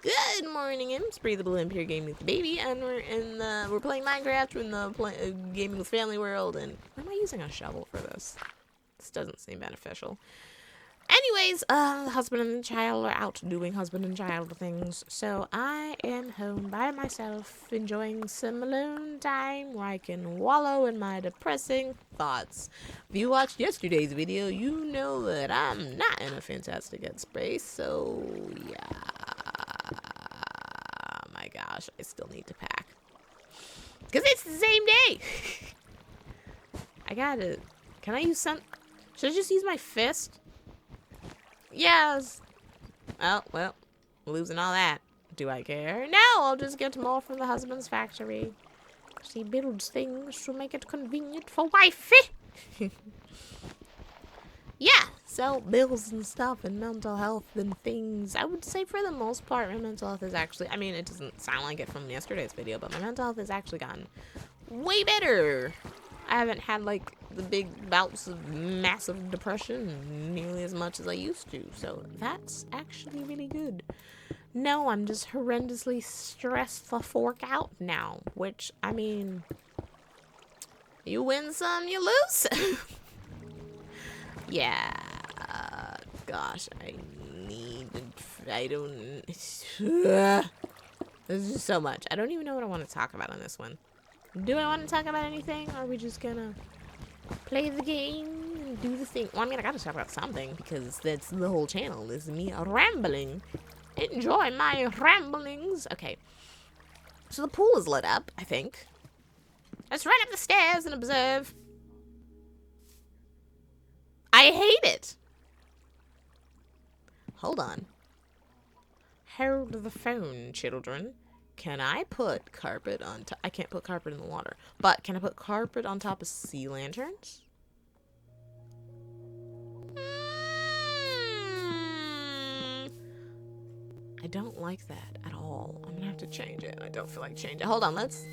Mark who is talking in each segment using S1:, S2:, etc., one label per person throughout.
S1: Good morning, imps. Breathe the Blue Imp here, gaming with the baby, and we're playing Minecraft in the gaming with family world. And am I using a shovel for this? This doesn't seem beneficial. Anyways, the husband and the child are out doing husband and child things, so I am home by myself, enjoying some alone time where I can wallow in my depressing thoughts. If you watched yesterday's video, you know that I'm not in a fantastic headspace, so yeah. Oh my gosh, I still need to pack. Because it's the same day! I gotta... Can I use some... Should I just use my fist? Yes. Oh, well, losing all that. Do I care? No, I'll just get more from the husband's factory. He builds things to make it convenient for wifey. Yeah, so bills and stuff and mental health and things. I would say for the most part, my mental health is actually, I mean, it doesn't sound like it from yesterday's video, but my mental health has actually gotten way better. I haven't had, like, the big bouts of massive depression nearly as much as I used to. So that's actually really good. No, I'm just horrendously stressed the fork out now. Which, I mean, you win some, you lose. Yeah. Gosh, I don't... There's just so much. I don't even know what I want to talk about on this one. Do I want to talk about anything? Or are we just gonna play the game and do the thing? Well, I mean, I gotta talk about something because that's the whole channel is me rambling. Enjoy my ramblings. Okay. So the pool is lit up, I think. Let's run up the stairs and observe. I hate it. Hold on. Hold the phone, children. Can I put carpet on top? I can't put carpet in the water. But can I put carpet on top of sea lanterns? I don't like that at all. I'm gonna have to change it. I don't feel like changing it. Hold on, let's...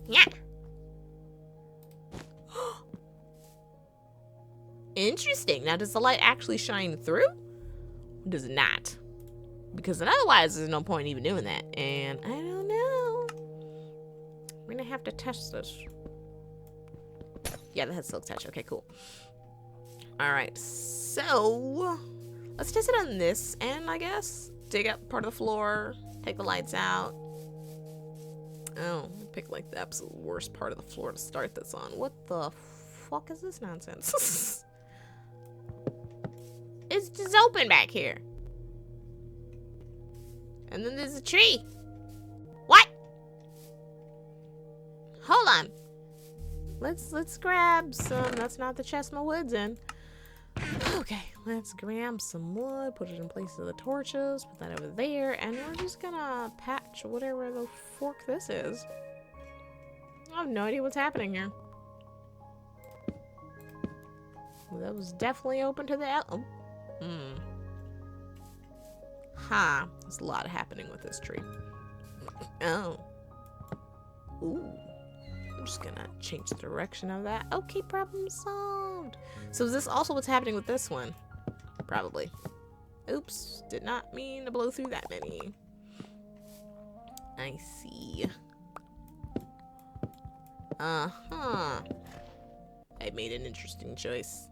S1: Yeah. Interesting. Now, does the light actually shine through? Or does it not? Because then otherwise, there's no point even doing that. And I don't know. We're gonna have to test this. Yeah, that has silk touch. Okay, cool. Alright, so... let's test it on this end, I guess. Dig up part of the floor. Take the lights out. Oh, pick like the absolute worst part of the floor to start this on. What the fuck is this nonsense? It's just open back here. And then there's a tree. What? Hold on. Let's grab some. That's not the chest my wood's in. Okay, let's grab some wood, put it in place of the torches, put that over there, and we're just gonna patch whatever the fork this is. I have no idea what's happening here. Well, that was definitely open to the... Oh. Huh. There's a lot happening with this tree. Oh. Ooh. I'm just gonna change the direction of that. Okay, problem solved. So is this also what's happening with this one? Probably. Oops. Did not mean to blow through that many. I see. Uh-huh. I made an interesting choice.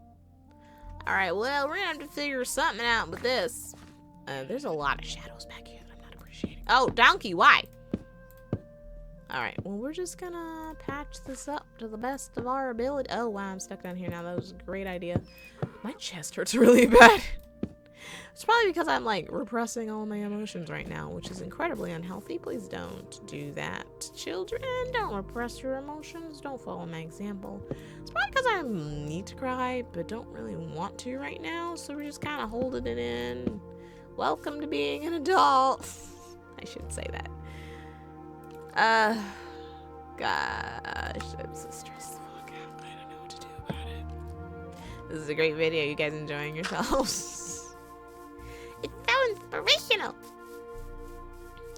S1: Alright, well, we're gonna have to figure something out with this. There's a lot of shadows back here that I'm not appreciating. Oh, donkey, why? Alright, well, we're just gonna patch this up to the best of our ability. Oh, wow, I'm stuck down here now. That was a great idea. My chest hurts really bad. It's probably because I'm, like, repressing all my emotions right now, which is incredibly unhealthy. Please don't do that. Children, don't repress your emotions. Don't follow my example. It's probably because I need to cry, but don't really want to right now, so we're just kind of holding it in. Welcome to being an adult. I should say that. Gosh, I'm so stressed the fuck out. I don't know what to do about it. This is a great video. You guys enjoying yourselves? It's so inspirational.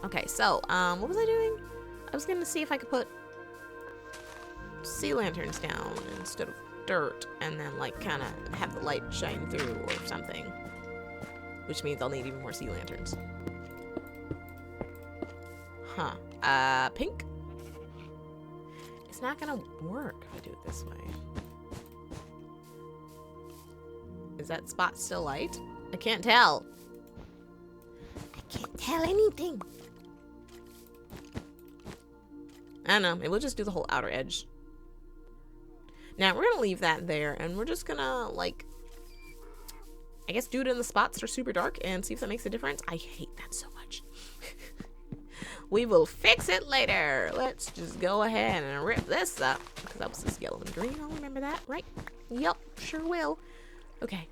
S1: Okay, so, what was I doing? I was gonna see if I could put sea lanterns down instead of dirt, and then, like, kind of have the light shine through or something. Which means I'll need even more sea lanterns. Pink? It's not gonna work if I do it this way. Is that spot still light? I can't tell. I can't tell anything. I don't know. Maybe we'll just do the whole outer edge. Now, we're gonna leave that there, and we're just gonna, like, I guess do it in the spots that are super dark and see if that makes a difference. I hate that so much. We will fix it later. Let's just go ahead and rip this up. Because that was this yellow and green. I'll remember that, right? Yep, sure will. Okay.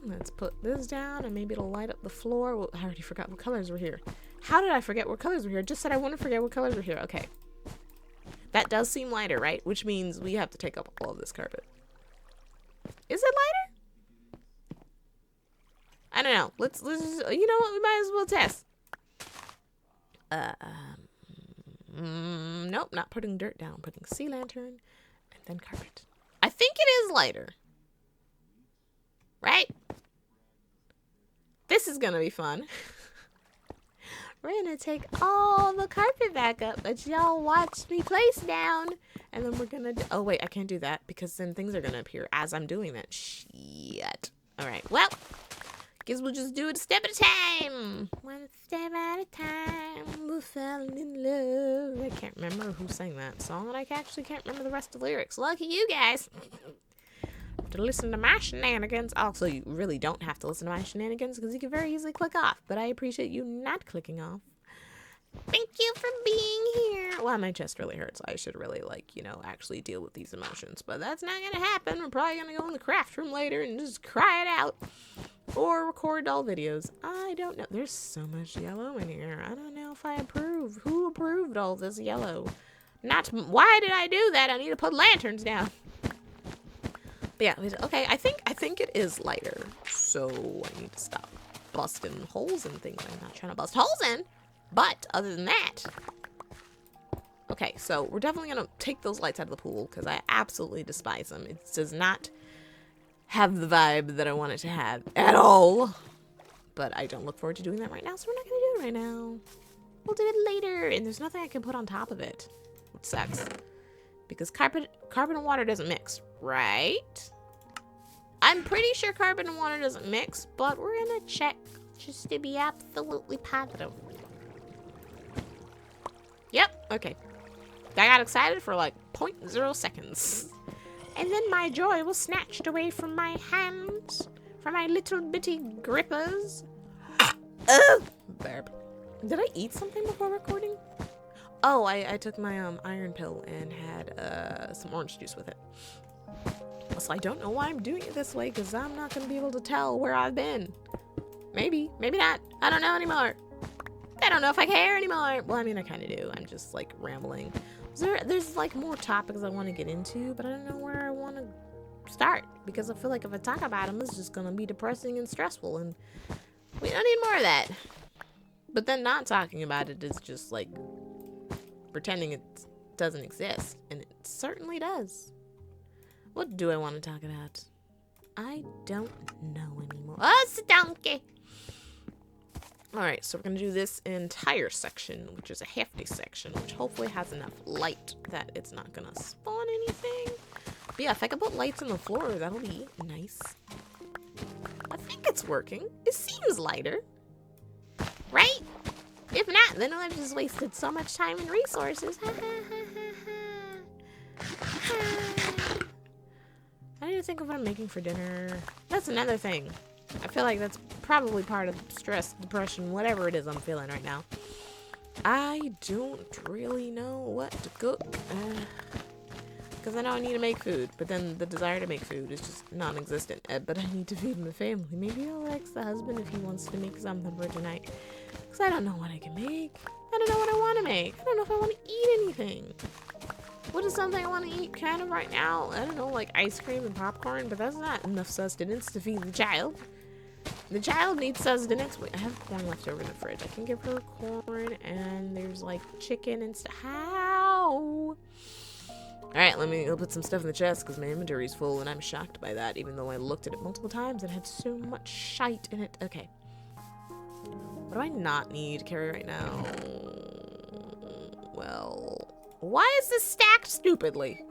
S1: Let's put this down and maybe it'll light up the floor. Well, I already forgot what colors were here. How did I forget what colors were here? I just said I wouldn't forget what colors were here. Okay. That does seem lighter, right? Which means we have to take up all of this carpet. Is it lighter? I don't know. Let's you know what? We might as well test. Nope, not putting dirt down. Putting sea lantern and then carpet. I think it is lighter. Right? This is gonna be fun. We're gonna take all the carpet back up that y'all watched me place down. And then we're gonna do, oh wait, I can't do that because then things are gonna appear as I'm doing that. Shit. Alright, well, guess we'll just do it a step at a time. One step at a time, we fell in love. I can't remember who sang that song, and I actually can't remember the rest of the lyrics. Lucky you guys. To listen to my shenanigans. Also, you really don't have to listen to my shenanigans because you can very easily click off, but I appreciate you not clicking off. Thank you for being here. Well, my chest really hurts. I should really, like, you know, actually deal with these emotions, but that's not gonna happen. We're probably gonna go in the craft room later and just cry it out or record all videos. I don't know. There's so much yellow in here. I don't know if I approve. Who approved all this yellow? Why did I do that? I need to put lanterns down. But yeah, okay, I think it is lighter, so I need to stop busting holes and things. I'm not trying to bust holes in, but other than that, okay, so we're definitely gonna take those lights out of the pool because I absolutely despise them. It does not have the vibe that I want it to have at all, but I don't look forward to doing that right now, so we're not gonna do it right now. We'll do it later, and there's nothing I can put on top of it, which sucks. Because carpet and water doesn't mix, right? I'm pretty sure carpet and water doesn't mix, but we're gonna check just to be absolutely positive. Yep, okay. I got excited for like 0.0 seconds. And then my joy was snatched away from my hands, from my little bitty grippers. Burp. Did I eat something before recording? Oh, I took my iron pill and had some orange juice with it. So I don't know why I'm doing it this way because I'm not going to be able to tell where I've been. Maybe not. I don't know anymore. I don't know if I care anymore. Well, I mean, I kind of do. I'm just like rambling. There's like more topics I want to get into, but I don't know where I want to start because I feel like if I talk about them, it's just going to be depressing and stressful, and we don't need more of that. But then not talking about it is just like pretending it doesn't exist, and it certainly does. What do I want to talk about? I don't know anymore. Oh, it's a donkey! Alright, so we're going to do this entire section, which is a hefty section, which hopefully has enough light that it's not going to spawn anything. But yeah, if I could put lights on the floor, that'll be nice. I think it's working. It seems lighter. Right? If not, then I've just wasted so much time and resources. I need to think of what I'm making for dinner. That's another thing. I feel like that's probably part of stress, depression, whatever it is I'm feeling right now. I don't really know what to cook. Because I know I need to make food, but then the desire to make food is just non-existent. But I need to feed my family. Maybe I'll ask the husband if he wants to make something for tonight. Because I don't know what I can make. I don't know what I want to make. I don't know if I want to eat anything. What is something I want to eat kind of right now? I don't know, like ice cream and popcorn, but that's not enough sustenance to feed the child. The child needs sustenance. Wait, I have corn left over in the fridge. I can give her corn, and there's like chicken and stuff. How? Alright, let me put some stuff in the chest because my inventory's full, and I'm shocked by that, even though I looked at it multiple times and had so much shite in it. Okay. What do I not need to carry right now? Well, why is this stacked stupidly?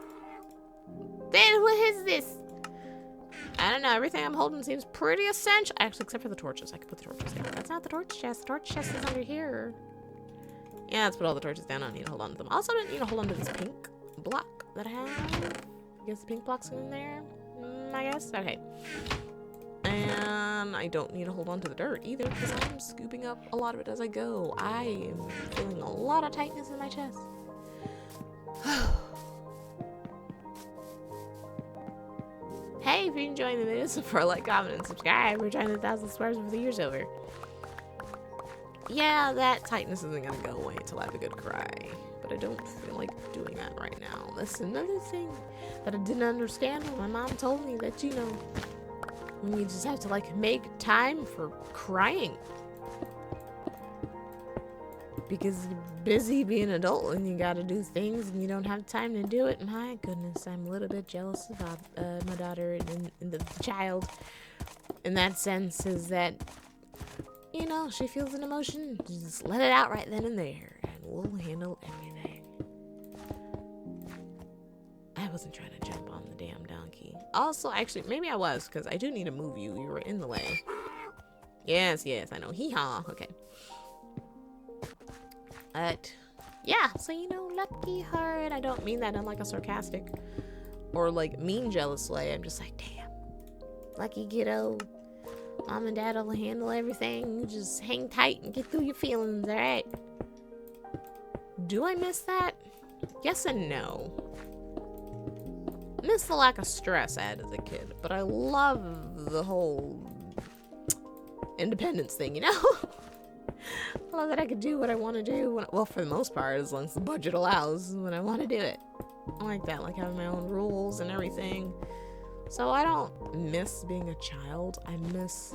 S1: Then what is this? I don't know. Everything I'm holding seems pretty essential. Actually, except for the torches. I can put the torches down. That's not the torch chest. The torch chest is under here. Yeah, let's put all the torches down. I don't need to hold on to them. Also, I don't need to hold on to this pink block that I have. I guess the pink block's in there. I guess. Okay. And I don't need to hold on to the dirt either because I'm scooping up a lot of it as I go. I am feeling a lot of tightness in my chest. Hey, if you're enjoying the videos, support, like, comment, and subscribe. We're trying 1,000 subscribers before the year's over. Yeah, that tightness isn't gonna go away until I have a good cry. But I don't feel like doing that right now. That's another thing that I didn't understand when my mom told me that, you know, you just have to, like, make time for crying. Because you're busy being an adult and you gotta do things and you don't have time to do it. My goodness, I'm a little bit jealous of my daughter and the child. In that sense is that, you know, she feels an emotion. Just let it out right then and there and we'll handle everything. I wasn't trying to jump on the damn donkey. Also, actually, maybe I was because I do need to move you. You were in the way. Yes, I know. Hee-haw. Okay. But, yeah, so, you know, lucky her, and I don't mean that in, like, a sarcastic or, like, mean, jealous way. I'm just like, damn, lucky kiddo. Mom and Dad will handle everything. You just hang tight and get through your feelings, all right? Do I miss that? Yes and no. I miss the lack of stress I had as a kid, but I love the whole independence thing, you know? I love that I could do what I want to do. Well, for the most part, as long as the budget allows, when I want to do it. I like that, like having my own rules and everything. So I don't miss being a child. I miss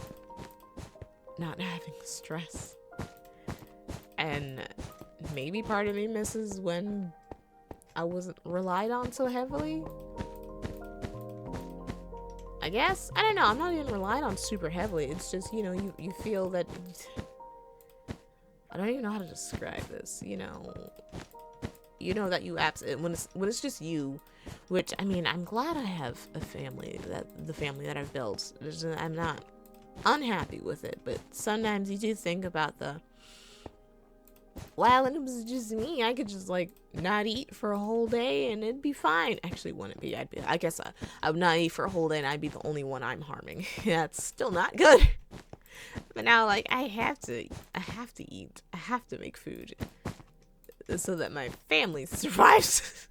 S1: not having stress. And maybe part of me misses when I wasn't relied on so heavily. I guess. I don't know. I'm not even relied on super heavily. It's just, you know, you feel that... I don't even know how to describe this, you know that you when it's just you, which, I mean, I'm glad I have a family, the family that I've built. I'm not unhappy with it, but sometimes you do think about well, when it was just me, I could just, like, not eat for a whole day and it'd be fine. Actually, wouldn't be. I guess I would not eat for a whole day and I'd be the only one I'm harming. That's still not good. But now, like, I have to eat. I have to make food so that my family survives.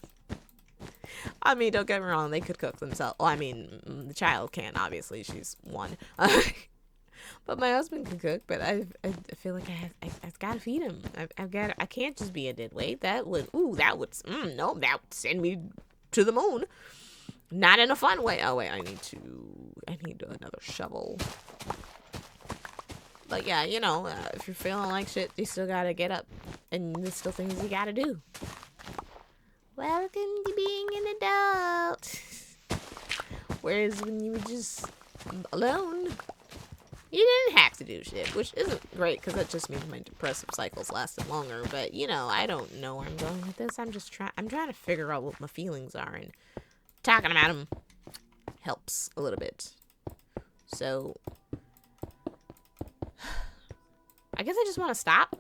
S1: I mean, don't get me wrong, they could cook themselves. Well, I mean, the child can't, obviously. She's one. But my husband can cook, but I feel like I've got to feed him. I can't just be a dead weight. That would send me to the moon. Not in a fun way. Oh, wait, I need another shovel. But yeah, you know, if you're feeling like shit, you still gotta get up. And there's still things you gotta do. Welcome to being an adult. Whereas when you were just alone, you didn't have to do shit. Which isn't great, because that just means my depressive cycles lasted longer. But, you know, I don't know where I'm going with this. I'm trying to figure out what my feelings are. And talking about them helps a little bit. So... I guess I just want to stop.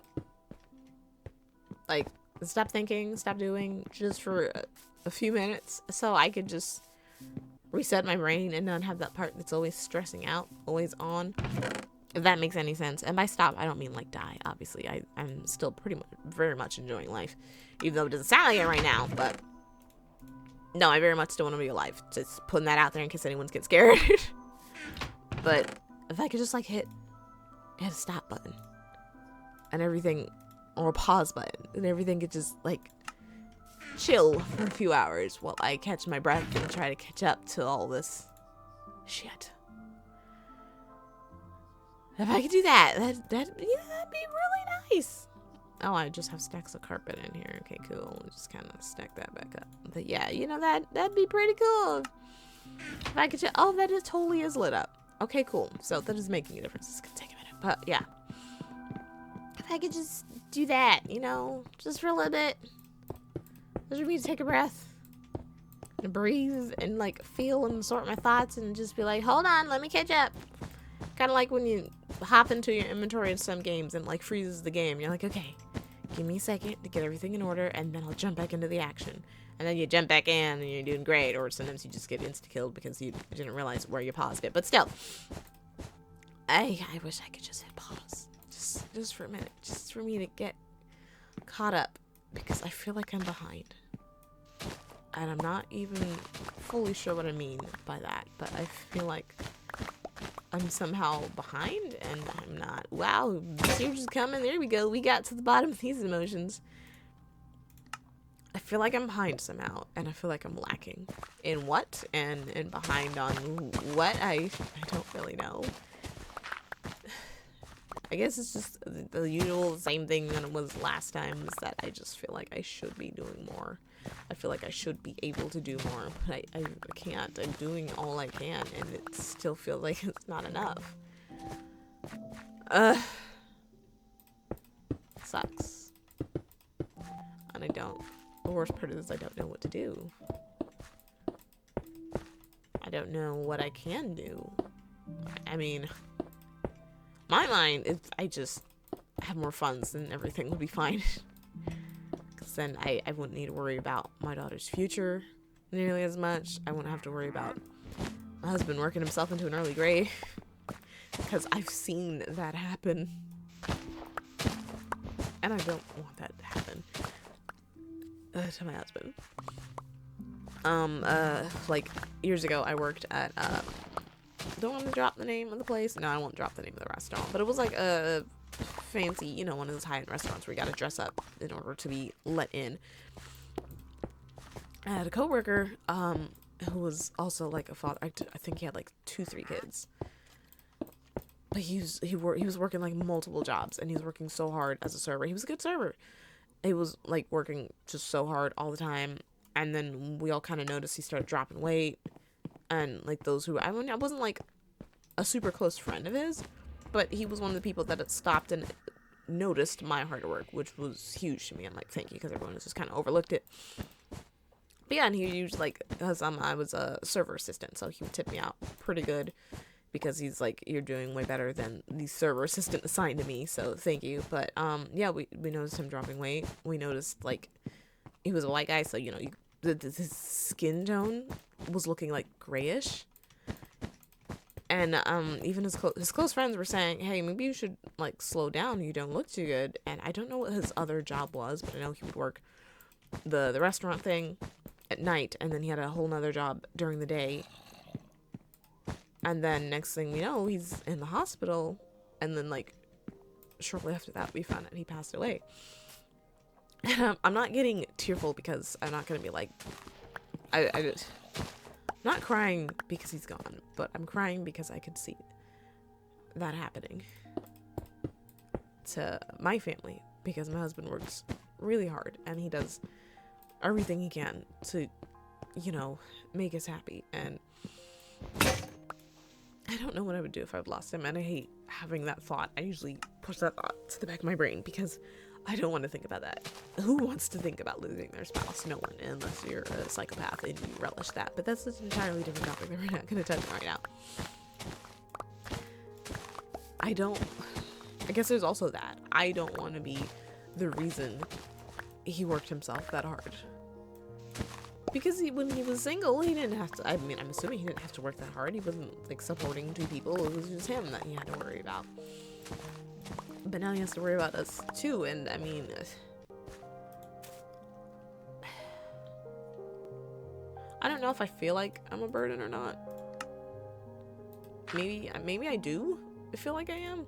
S1: Like, stop thinking, stop doing, just for a few minutes. So I could just reset my brain and not have that part that's always stressing out, always on. If that makes any sense. And by stop, I don't mean, like, die. Obviously, I'm still very much enjoying life. Even though it doesn't sound like it right now, but... No, I very much still want to be alive. Just putting that out there in case anyone gets scared. But if I could just, like, hit a stop button. And everything, or a pause button, and everything could just, like, chill for a few hours while I catch my breath and try to catch up to all this shit. If I could do that, that'd be really nice. Oh, I just have stacks of carpet in here. Okay, cool. We'll just kind of stack that back up. But yeah, you know, that'd be pretty cool. If I could oh, that totally is lit up. Okay, cool. So that is making a difference. It's gonna take a minute, but yeah. I could just do that, you know, just for a little bit. Just for me to take a breath and breathe and like feel and sort my thoughts and just be like, hold on, let me catch up. Kind of like when you hop into your inventory in some games and like freezes the game. You're like, okay, give me a second to get everything in order and then I'll jump back into the action. And then you jump back in and you're doing great, or sometimes you just get insta-killed because you didn't realize where you paused it. But still, I wish I could just hit pause. Just for a minute. Just for me to get caught up. Because I feel like I'm behind. And I'm not even fully sure what I mean by that. But I feel like I'm somehow behind and I'm not. Wow, tears is coming. There we go. We got to the bottom of these emotions. I feel like I'm behind somehow, and I feel like I'm lacking in what, and behind on what, I don't really know. I guess it's just the usual same thing that it was last time, is that I just feel like I should be doing more. I feel like I should be able to do more, but I can't. I'm doing all I can, and it still feels like it's not enough. Sucks. And the worst part is I don't know what to do. I don't know what I can do. I mean, my mind is I just have more funds and everything would be fine. Because then I wouldn't need to worry about my daughter's future nearly as much. I wouldn't have to worry about my husband working himself into an early grave. Because I've seen that happen. And I don't want that to happen. To my husband. Like years ago I worked at don't want to drop the name of the place. No, I won't drop the name of the restaurant, but it was like a fancy, you know, one of those high-end restaurants where you gotta dress up in order to be let in. I had a coworker who was also like a father. I think he had like 2-3 kids, but he was working like multiple jobs, and he was working so hard as a server. He was a good server. He was like working just so hard all the time, and then we all kind of noticed he started dropping weight, and like those who I wasn't like a super close friend of his, but he was one of the people that had stopped and noticed my hard work, which was huge to me. I'm like, thank you, because everyone has just kind of overlooked it. But yeah, and he used like, because I was a server assistant, so he would tip me out pretty good. Because he's like, you're doing way better than the server assistant assigned to me, so thank you. But yeah, we noticed him dropping weight. We noticed like he was a white guy, so you know his skin tone was looking like grayish. And even his close friends were saying, hey, maybe you should like slow down. You don't look too good. And I don't know what his other job was, but I know he would work the restaurant thing at night, and then he had a whole nother job during the day. And then next thing we know, he's in the hospital. And then like shortly after that, we found out he passed away. And I'm not getting tearful because I'm not going to be like, I'm not crying because he's gone, but I'm crying because I could see that happening to my family, because my husband works really hard and he does everything he can to, you know, make us happy. And I don't know what I would do if I'd lost him, and I hate having that thought. I usually push that thought to the back of my brain because I don't want to think about that. Who wants to think about losing their spouse? No one, unless you're a psychopath and you relish that. But that's an entirely different topic that we're not going to touch on right now. I guess there's also that. I don't want to be the reason he worked himself that hard. Because when he was single, he didn't have to, I mean, I'm assuming he didn't have to work that hard. He wasn't, like, supporting 2 people. It was just him that he had to worry about. But now he has to worry about us, too. And, I mean, I don't know if I feel like I'm a burden or not. Maybe I do feel like I am.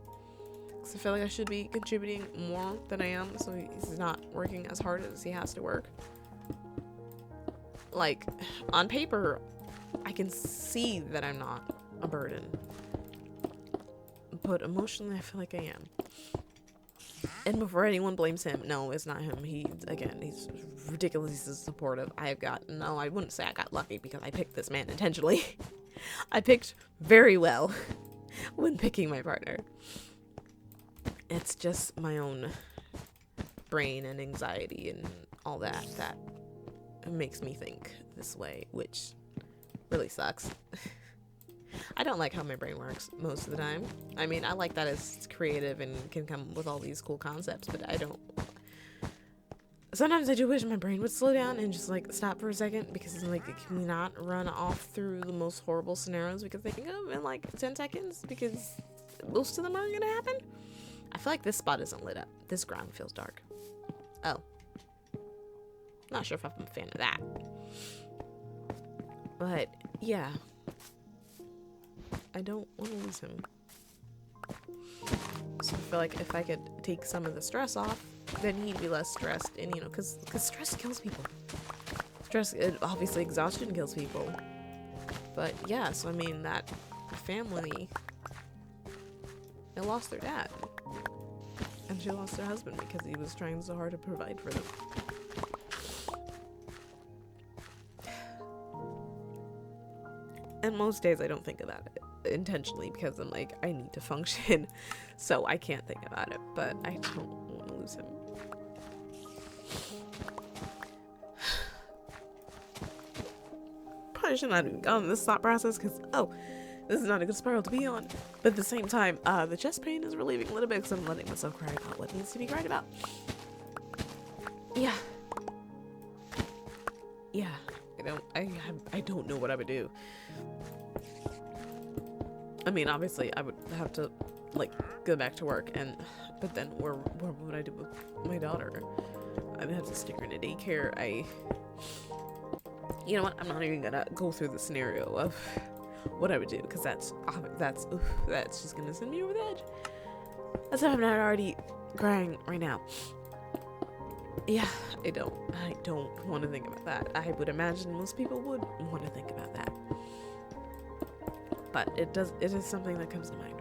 S1: Because I feel like I should be contributing more than I am. So he's not working as hard as he has to work. Like, on paper, I can see that I'm not a burden. But emotionally, I feel like I am. And before anyone blames him, no, it's not him. He's ridiculously supportive. I wouldn't say I got lucky because I picked this man intentionally. I picked very well when picking my partner. it's just my own brain and anxiety and all that makes me think this way, which really sucks. I don't like how my brain works most of the time. I mean, I like that it's creative and can come up with all these cool concepts, but I don't. Sometimes I do wish my brain would slow down and just like stop for a second, because it's like, can we not run off through the most horrible scenarios we could think of in like 10 seconds, because most of them aren't gonna happen. I feel like this spot isn't lit up. This ground feels dark. Oh. Not sure if I'm a fan of that. But yeah. I don't want to lose him. So I feel like if I could take some of the stress off, then he'd be less stressed. And, you know, because stress kills people. Stress, obviously exhaustion kills people. But yeah, so I mean, that family, they lost their dad. And she lost her husband because he was trying so hard to provide for them. And most days I don't think about it intentionally, because I'm like, I need to function, so I can't think about it, but I don't want to lose him. Probably should not have gone this thought process, because, oh, this is not a good spiral to be on. But at the same time, the chest pain is relieving a little bit, because I'm letting myself cry about what needs to be cried about. Yeah. Yeah. I don't know what I would do. I mean, obviously, I would have to, like, go back to work, but then where would I do with my daughter? I'd have to stick her in a daycare. You know what? I'm not even gonna go through the scenario of what I would do, because that's just gonna send me over the edge. As if I'm not already crying right now. Yeah, I don't want to think about that. I would imagine most people would want to think about that. But it is something that comes to mind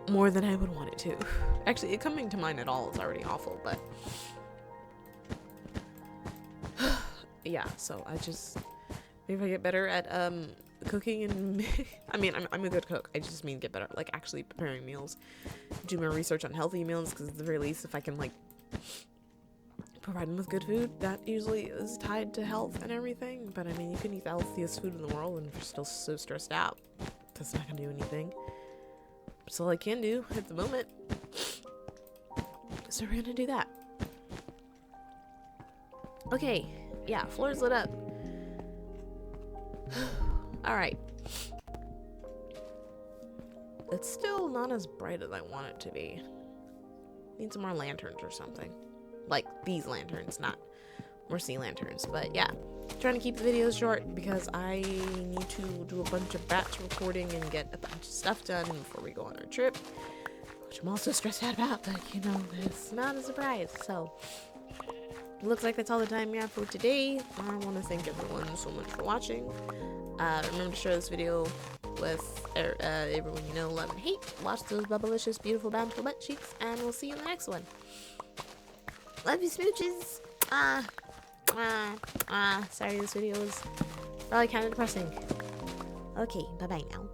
S1: more than I would want it to. Actually, it coming to mind at all is already awful, but yeah, so maybe I get better at cooking, and I mean, I'm a good cook. I just mean get better at, like, actually preparing meals, do more research on healthy meals, because at the very least, if I can, like, provide them with good food, that usually is tied to health and everything. But I mean, you can eat the healthiest food in the world and if you're still so stressed out, that's not gonna do anything. That's all I can do at the moment, so we're gonna do that. Okay, yeah, floor's lit up. Alright. It's still not as bright as I want it to be. Need some more lanterns or something. Like these lanterns, not more sea lanterns. But yeah, trying to keep the videos short because I need to do a bunch of batch recording and get a bunch of stuff done before we go on our trip, which I'm also stressed out about, but you know, it's not a surprise. So it looks like that's all the time we have for today. I want to thank everyone so much for watching. Remember to share this video with everyone you know, love, and hate. Watch those bubblicious, beautiful, bountiful butt cheeks, and we'll see you in the next one. Love you, smooches. Sorry, this video was probably kind of depressing. Okay, bye-bye now.